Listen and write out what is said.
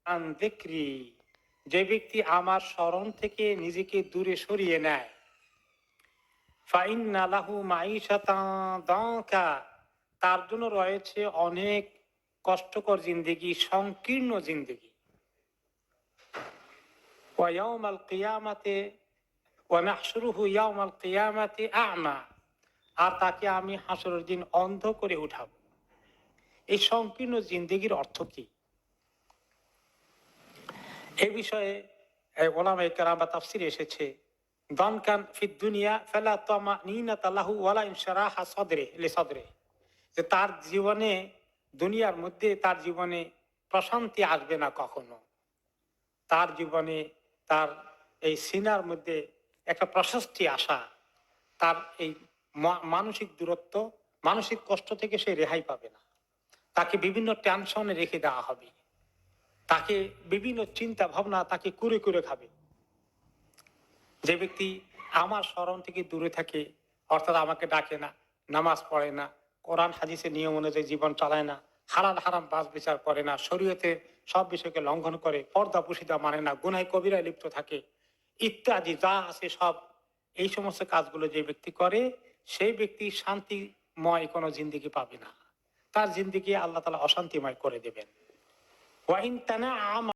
আন যিকরি, যে ব্যক্তি আমার স্মরণ থেকে নিজেকে দূরে সরিয়ে নেয়, ফাইন্না লাহু মাঈশাতান দাঙ্কা, তার জন্য রয়েছে অনেক কষ্টকর জিন্দেগি, সংকীর্ণ জিন্দেগি। ওয়া ইয়াউমাল কিয়ামাতে ওয়া নাহশুরুহু ইয়াউমাল কিয়ামাতি আ'মা, আর তাকে আমি হাসরের দিন অন্ধ করে উঠাবো। এই সংকীর্ণ জিন্দেগির অর্থ কি? এ বিষয়ে ওলামায়ে কেরাম বা তাফসিরে এসেছে, দনকান ফিদ দুনিয়া ফালা তামানিনাতা লাহু ওয়ালা ইনশারাহা লিসাদরিহি, যে তার জীবনে, দুনিয়ার মধ্যে তার জীবনে প্রশান্তি আসবে না কখনো। তার জীবনে তার এই সিনার মধ্যে একটা প্রশস্তি আসা, তার এই মানসিক দূরত্ব, মানসিক কষ্ট থেকে সে রেহাই পাবে না। তাকে বিভিন্ন টেনশনে রেখে দেওয়া হবে, তাকে বিভিন্ন চিন্তা ভাবনা তাকে কুরে কুরে খাবে। যে ব্যক্তি আমার স্মরণ থেকে দূরে থাকে, অর্থাৎ আমাকে ডাকে না, নামাজ পড়ে না, কোরআন হাদিসের নিয়ম অনুযায়ী জীবন চালায় না, হালাল হারাম বাছ বিচার করে না, শরীয়তে সব বিষয়কে লঙ্ঘন করে, পর্দা পুশিদা মানে না, গুনাহ কবিরায় লিপ্ত থাকে, ইত্যাদি যা আছে সব, এই সমস্ত কাজগুলো যে ব্যক্তি করে, সেই ব্যক্তি শান্তিময় কোনো জিন্দেগি পাবে না। তার জিন্দেগি আল্লাহ তাআলা অশান্তিময় করে দেবেন। ওয়াইন তানা